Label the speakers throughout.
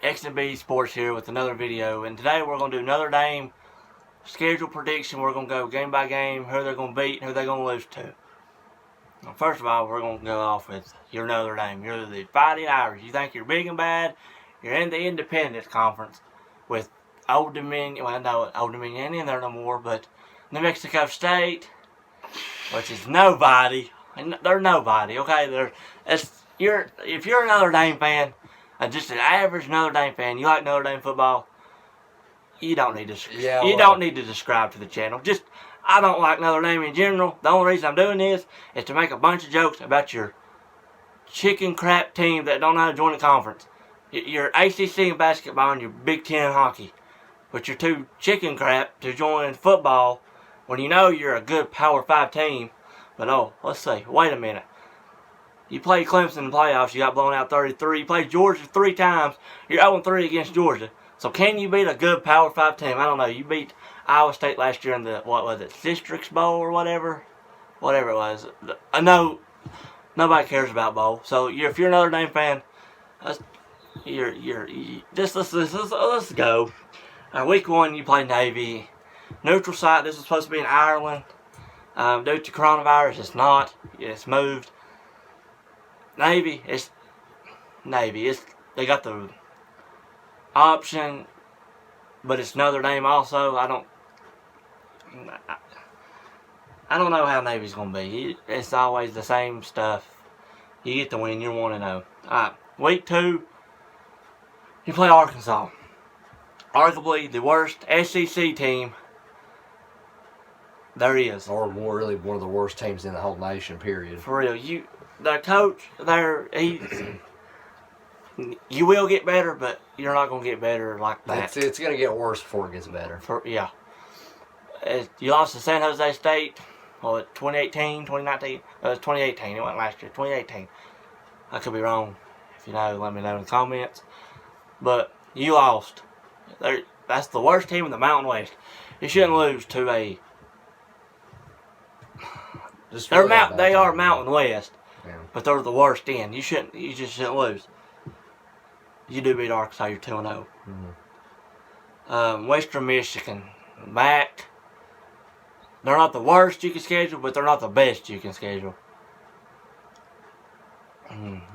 Speaker 1: X&B Sports here with another video, and today we're going to do Notre Dame schedule prediction. We're going to go game by game, who they're going to beat and who they're going to lose to. Now, first of all, we're going to go off with your Notre Dame. You're the Fighting Irish. You think you're big and bad. You're in the Independence Conference with Old Dominion. Well, no, Old Dominion ain't in there no more, but New Mexico State, which is nobody. They're nobody, okay? If you're a Notre Dame fan, just an average Notre Dame fan, you like Notre Dame football, you don't need to. Don't need to subscribe to the channel. I don't like Notre Dame in general. The only reason I'm doing this is to make a bunch of jokes about your chicken crap team that don't know how to join the conference. Your ACC in basketball and your Big Ten in hockey, but you're too chicken crap to join football when you know you're a good Power 5 team. But let's see. Wait a minute. You played Clemson in the playoffs, you got blown out 33. You played Georgia 3 times, you're 0-3 against Georgia. So can you beat a good Power 5 team? I don't know. You beat Iowa State last year in the, what was it, Citrix Bowl or whatever? Whatever it was. I know nobody cares about bowl. So if you're a Notre Dame fan, let's go. Week 1, you play Navy. Neutral site, this was supposed to be in Ireland. Due to coronavirus, it's not. It's moved. Navy, they got the option, but it's Notre Dame also. I don't know how Navy's gonna be. It's always the same stuff. You get the win, you're 1-0. Alright, week 2, you play Arkansas. Arguably the worst SEC team there is.
Speaker 2: Or really one of the worst teams in the whole nation, period.
Speaker 1: For real. The coach there, you will get better, but you're not going to get better like that.
Speaker 2: It's going to get worse before it gets better.
Speaker 1: You lost to San Jose State, 2018, 2019? It was 2018. It wasn't last year. 2018. I could be wrong. If you know, let me know in the comments. But you lost. That's the worst team in the Mountain West. You shouldn't lose to a... They are Mountain West. Yeah. But they're the worst in. You just shouldn't lose. You do beat Arkansas, you're 2-0. Western Michigan, back. They're not the worst you can schedule, but they're not the best you can schedule.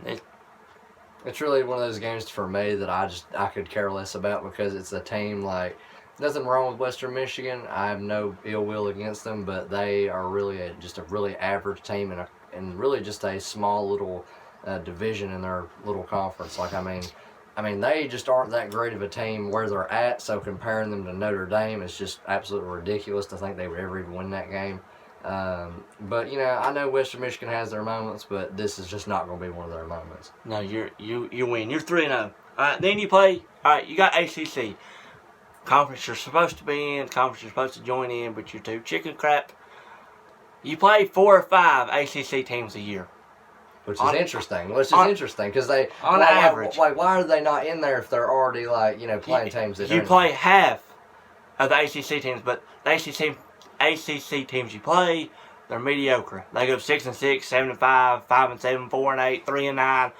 Speaker 2: It's really one of those games for me that I could care less about, because it's a team like, nothing wrong with Western Michigan. I have no ill will against them, but they are really just a really average team and really just a small little division in their little conference. Like, I mean, they just aren't that great of a team where they're at, so comparing them to Notre Dame is just absolutely ridiculous to think they would ever even win that game. But, I know Western Michigan has their moments, but this is just not going to be one of their moments.
Speaker 1: No, you win. You're 3-0. All right, then you play, you got ACC. Conference you're supposed to be in, conference you're supposed to join in, but you're too chicken crap. You play 4 or 5 ACC teams a year.
Speaker 2: Which is interesting, because they,
Speaker 1: on average.
Speaker 2: Why are they not in there if they're already, playing teams that
Speaker 1: you play half of the ACC teams, but the ACC teams you play, they're mediocre. They go 6-6, 7-5, 5-7, 4-8, 3-9.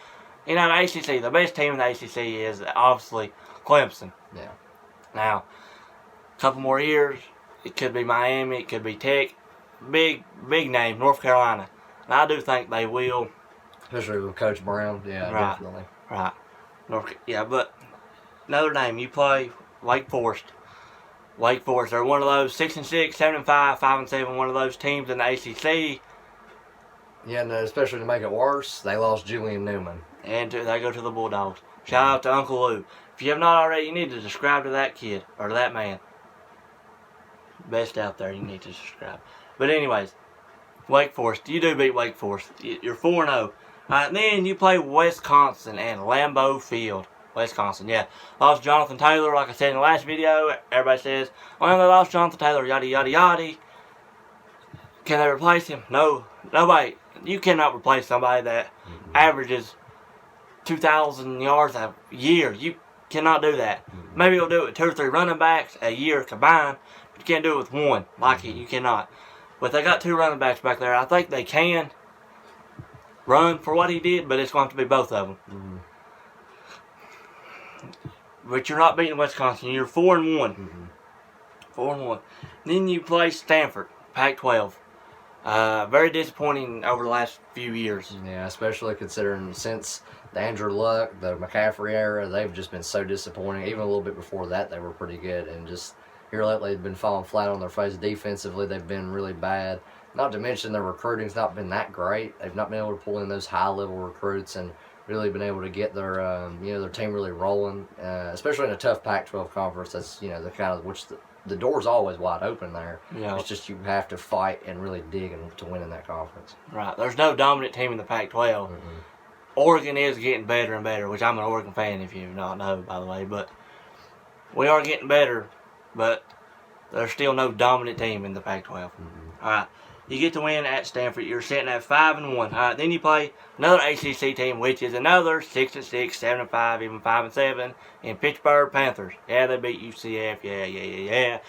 Speaker 1: The ACC, the best team in the ACC is obviously Clemson.
Speaker 2: Yeah.
Speaker 1: Now, a couple more years, it could be Miami, it could be Tech, big name, North Carolina. And I do think they will.
Speaker 2: Especially with Coach Brown, yeah,
Speaker 1: right,
Speaker 2: definitely.
Speaker 1: Right. But Notre Dame, you play Wake Forest. They're one of those 6-6, 7-5, 5-7, one of those teams in the ACC.
Speaker 2: Yeah, and especially to make it worse, they lost Julian Newman.
Speaker 1: And they go to the Bulldogs. Shout out to Uncle Lou. If you have not already, you need to subscribe to that kid, or that man. Best out there, you need to subscribe. But anyways, Wake Forest. You do beat Wake Forest. You're 4-0. Alright, then you play Wisconsin and Lambeau Field. Wisconsin, yeah. Lost Jonathan Taylor, like I said in the last video. Everybody says, well, they lost Jonathan Taylor, yada, yada, yada. Can they replace him? No. Nobody. You cannot replace somebody that averages 2,000 yards a year. You cannot do that. Maybe you'll do it with 2 or 3 running backs a year combined, but you can't do it with one. You cannot. But they got 2 running backs back there. I think they can run for what he did, but it's going to have to be both of them. but you're not beating Wisconsin. You're 4-1.
Speaker 2: Mm-hmm.
Speaker 1: 4-1. Then you play Stanford, Pac-12. Very disappointing over the last few years.
Speaker 2: Yeah, especially considering since the Andrew Luck, the McCaffrey era, they've just been so disappointing. Even a little bit before that, they were pretty good. And just here lately, they've been falling flat on their face. Defensively, they've been really bad. Not to mention their recruiting's not been that great. They've not been able to pull in those high-level recruits and really been able to get their their team really rolling, especially in a tough Pac-12 conference. That's the kind of which the door's always wide open there.
Speaker 1: Yeah.
Speaker 2: It's just you have to fight and really dig to win in that conference.
Speaker 1: Right. There's no dominant team in the Pac-12.
Speaker 2: Mm-hmm.
Speaker 1: Oregon is getting better and better, which I'm an Oregon fan if you not know, by the way. But we are getting better, but there's still no dominant team in the Pac-12.
Speaker 2: Mm-hmm.
Speaker 1: All right. You get to win at Stanford. You're sitting at 5-1. All right. Then you play another ACC team, which is another 6-6, 7-5, even 5-7, in Pittsburgh Panthers. Yeah, they beat UCF. Yeah.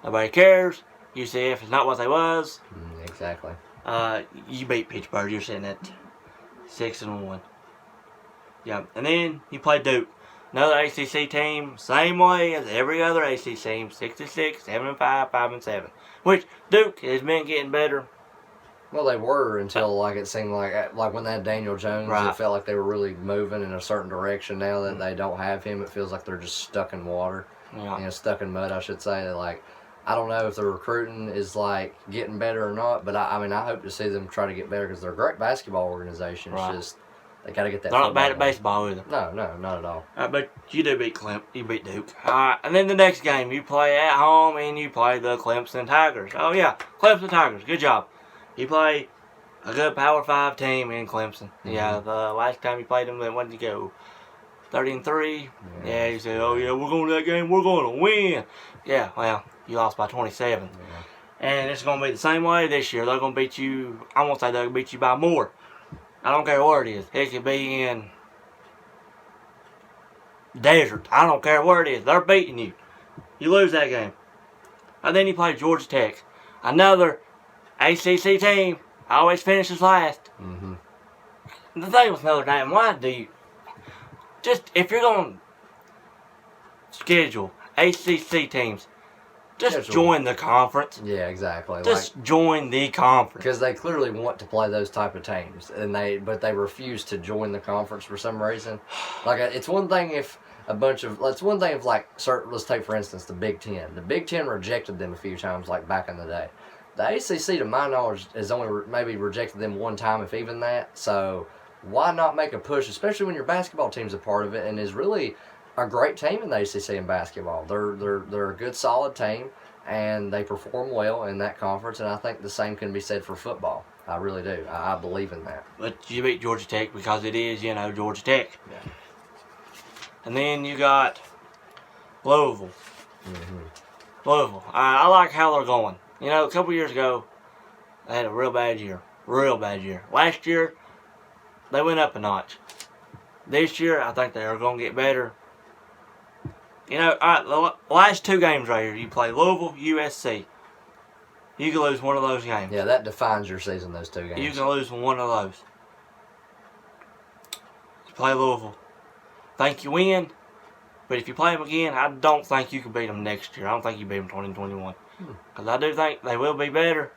Speaker 1: Nobody cares. UCF is not what they was.
Speaker 2: Exactly.
Speaker 1: You beat Pittsburgh. You're sitting at 6-1. Yeah. And then you play Duke. Another ACC team, same way as every other ACC team, 6-6, 7-5, 5-7. Which Duke has been getting better.
Speaker 2: Well, they were until it seemed like when they had Daniel Jones,
Speaker 1: Right.
Speaker 2: It felt like they were really moving in a certain direction. Now that they don't have him, it feels like they're just stuck in water.
Speaker 1: Yeah.
Speaker 2: Stuck in mud, I should say. I don't know if the recruiting is getting better or not, but I hope to see them try to get better because they're a great basketball organization.
Speaker 1: Right.
Speaker 2: It's just they got to get that.
Speaker 1: They're not bad at
Speaker 2: football
Speaker 1: baseball either.
Speaker 2: No, not at all.
Speaker 1: But you do beat You beat Duke. And then the next game, you play at home and you play the Clemson Tigers. Oh yeah, Clemson Tigers. Good job. You play a good Power 5 team in Clemson.
Speaker 2: Mm-hmm.
Speaker 1: Yeah, the last time you played them, when did you go? 30-3. Yeah, you said, oh yeah, we're going to that game. We're going to win. Yeah, well, you lost by 27.
Speaker 2: Yeah.
Speaker 1: And it's going to be the same way this year. They're going to beat you. I won't say they're going to beat you by more. I don't care where it is. It could be in desert. I don't care where it is. They're beating you. You lose that game. And then you play Georgia Tech. Another ACC team. Always finishes last.
Speaker 2: Mm-hmm.
Speaker 1: The thing with Notre Dame, why do you... if you're going to schedule ACC teams, just join the conference.
Speaker 2: Yeah, exactly.
Speaker 1: Just join the conference.
Speaker 2: Because they clearly want to play those type of teams, but they refuse to join the conference for some reason. It's one thing if let's take for instance the Big Ten. The Big Ten rejected them a few times, back in the day. The ACC, to my knowledge, has only maybe rejected them one time, if even that. So why not make a push, especially when your basketball team's a part of it and is really a great team in the ACC in basketball. They're a good, solid team, and they perform well in that conference. And I think the same can be said for football. I really do. I believe in that.
Speaker 1: But you beat Georgia Tech because it is, Georgia Tech.
Speaker 2: Yeah.
Speaker 1: And then you got Louisville.
Speaker 2: Mm-hmm.
Speaker 1: Louisville. I like how they're going. A couple years ago, they had a real bad year. Last year, they went up a notch. This year, I think they are going to get better. All right, the last two games right here, you play Louisville, USC. You can lose one of those games.
Speaker 2: Yeah, that defines your season, those two games.
Speaker 1: You can lose one of those. You play Louisville. Think you win, but if you play them again, I don't think you can beat them next year. I don't think you beat them 2021. Because I do think they will be better.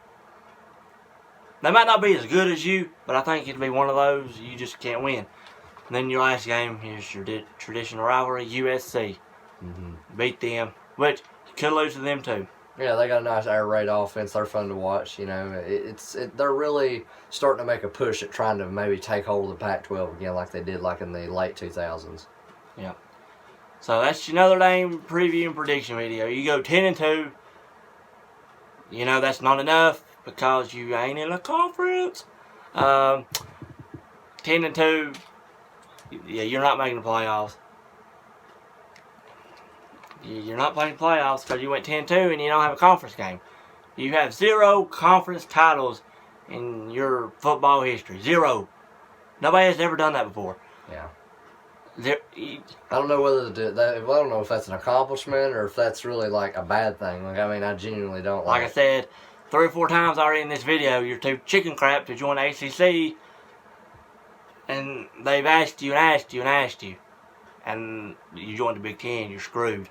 Speaker 1: They might not be as good as you, but I think it'll be one of those you just can't win. And then your last game is your traditional rivalry, USC.
Speaker 2: Mm-hmm.
Speaker 1: Beat them, which you could lose to them too.
Speaker 2: Yeah, they got a nice air raid offense. They're fun to watch. They're really starting to make a push at trying to maybe take hold of the Pac-12 again, like they did in the late 2000s.
Speaker 1: Yeah. So that's your Notre Dame preview and prediction video. You go 10-2. That's not enough because you ain't in a conference. 10-2. Yeah, you're not making the playoffs. You're not playing playoffs because you went 10-2 and you don't have a conference game. You have 0 conference titles in your football history. 0. Nobody has ever done that before.
Speaker 2: Yeah.
Speaker 1: I
Speaker 2: don't know whether to do that. I don't know if that's an accomplishment or if that's really a bad thing. I genuinely don't
Speaker 1: like I said 3 or 4 times already in this video, you're too chicken crap to join the ACC, and they've asked you and asked you and asked you, and you join the Big Ten, you're screwed.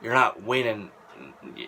Speaker 1: You're not winning.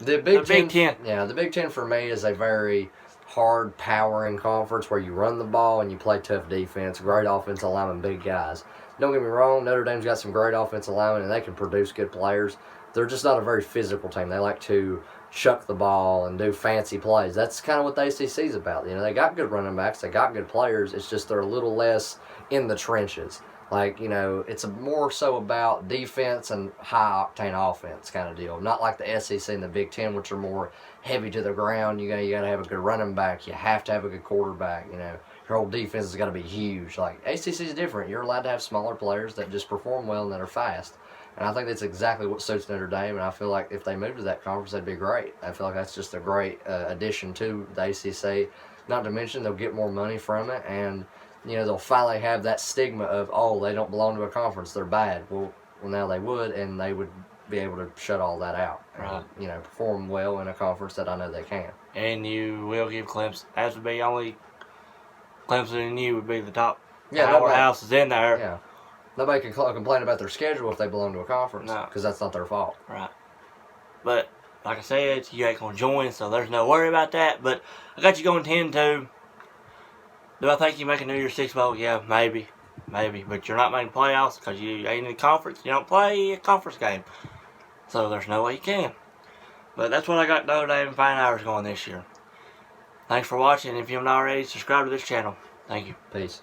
Speaker 2: The Big Ten. Yeah, the Big Ten for me is a very hard, powering conference where you run the ball and you play tough defense. Great offensive linemen, big guys. Don't get me wrong, Notre Dame's got some great offensive linemen and they can produce good players. They're just not a very physical team. They like to chuck the ball and do fancy plays. That's kind of what the ACC is about. They got good running backs, they got good players. It's just they're a little less in the trenches. Like, it's more so about defense and high-octane offense kind of deal. Not like the SEC and the Big Ten, which are more heavy to the ground. You got to have a good running back. You have to have a good quarterback. Your whole defense has got to be huge. Like, ACC is different. You're allowed to have smaller players that just perform well and that are fast. And I think that's exactly what suits Notre Dame. And I feel like if they move to that conference, that'd be great. I feel like that's just a great addition to the ACC. Not to mention they'll get more money from it, and they'll finally have that stigma of, oh, they don't belong to a conference, they're bad. Well, now they would, and they would be able to shut all that out.
Speaker 1: Right.
Speaker 2: And, perform well in a conference that I know they can.
Speaker 1: And you will give Clemson, as would be only Clemson and you would be the top powerhouses in there.
Speaker 2: Yeah. Nobody can complain about their schedule if they belong to a conference, because that's not their fault.
Speaker 1: Right. But, like I said, you ain't going to join, so there's no worry about that. But I got you going 10-2. Do I think you make a New Year's Six Bowl? Yeah, maybe. But you're not making playoffs because you ain't in the conference. You don't play a conference game. So there's no way you can. But that's what I got Notre Dame Fine Hours going this year. Thanks for watching. If you haven't already, subscribe to this channel. Thank you.
Speaker 2: Peace.